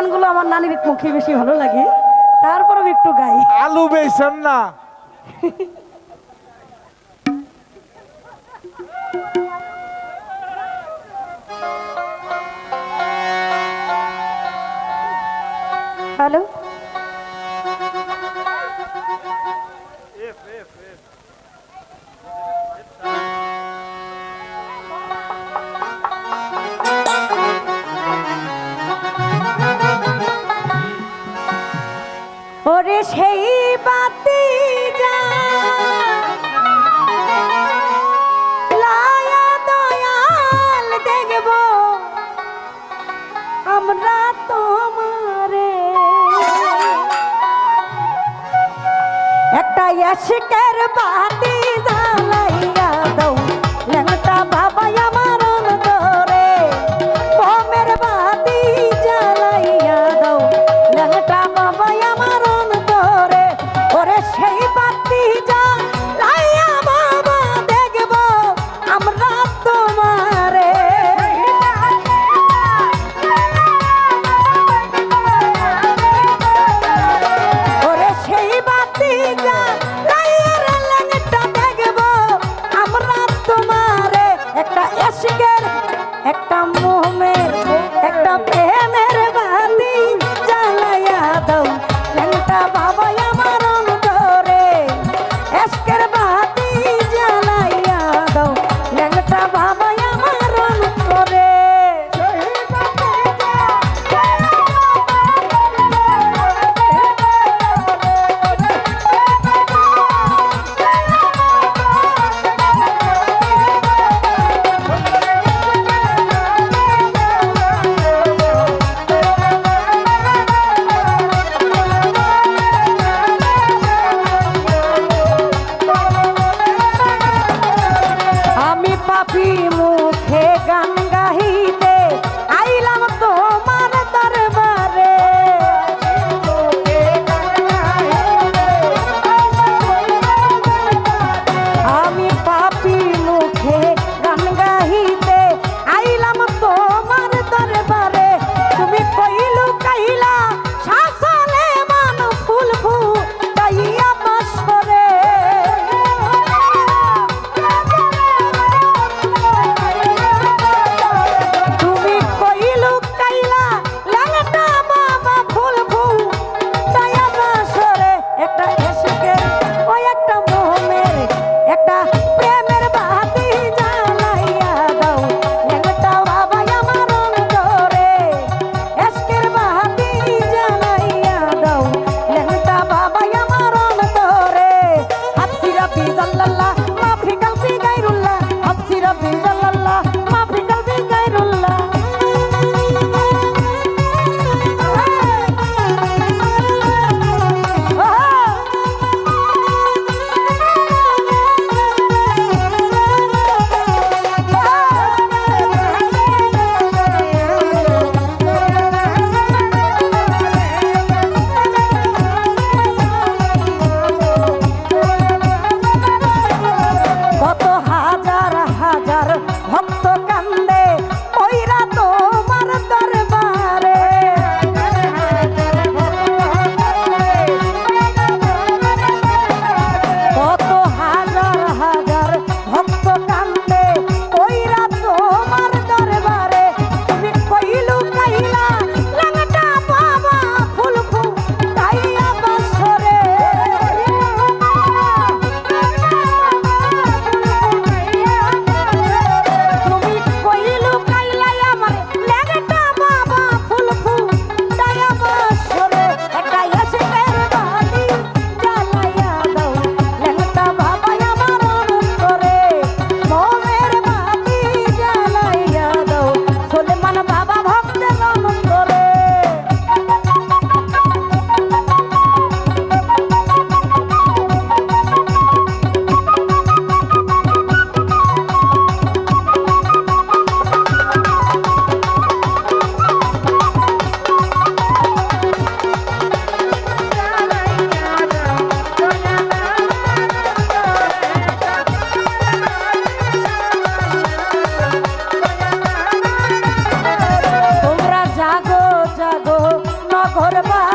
গানগুলো আমার নানির মুখে বেশি ভালো লাগে, তারপর আমি একটু গাই। আলু বেসন না। হ্যালো, ওরে সেই বাতি যা লায়া দয়াল দেখব আমরা তোমারে, একটা আশিকের বাতি জ্বালাইয়া দাও ল্যাংটা বাবাই আমার অন্তরে, মোমের বাতি জ্বালাইয়া দাও ল্যাংটা বাবাই আমার অন্তরে। ওরে সেই বাতি জ্বালাইয়া বাবা দেখব আমরা তোমারে, ওরে সেই বাতি জ্বালাইয়া রে ল্যাংটা দেখব আমরা তোমারে, একটা এশকের একটা মোমের একটা প্রেমের বাতি জ্বালাইয়া দাও ল্যাংটা বাবা আমার অন্তরে, এশকের বাতি জ্বালাইয়া দাও ল্যাংটা বাবা আমার অন্তরে। আমি পাপি মুখে গান গাহিতে আইলাম তোমার দরবারে, আমি পাপি মুখে গান গাহিতে আইলাম তোমার দরবারে, তুমি কইলু কাইলা শাসলে মান ফুল ফুটাইয়া বাসরে, তুমি কইলু কাইলা ল্যাংটা বাবা ফুল ফুটাইয়া বাসরে, একটা এশকের ওই একটা মোমের একটা প্রেমের বাতি জ্বালাইয়া দাও ল্যাংটা বাবা আমার অন্তরে, এশকের বাতি ঘর বা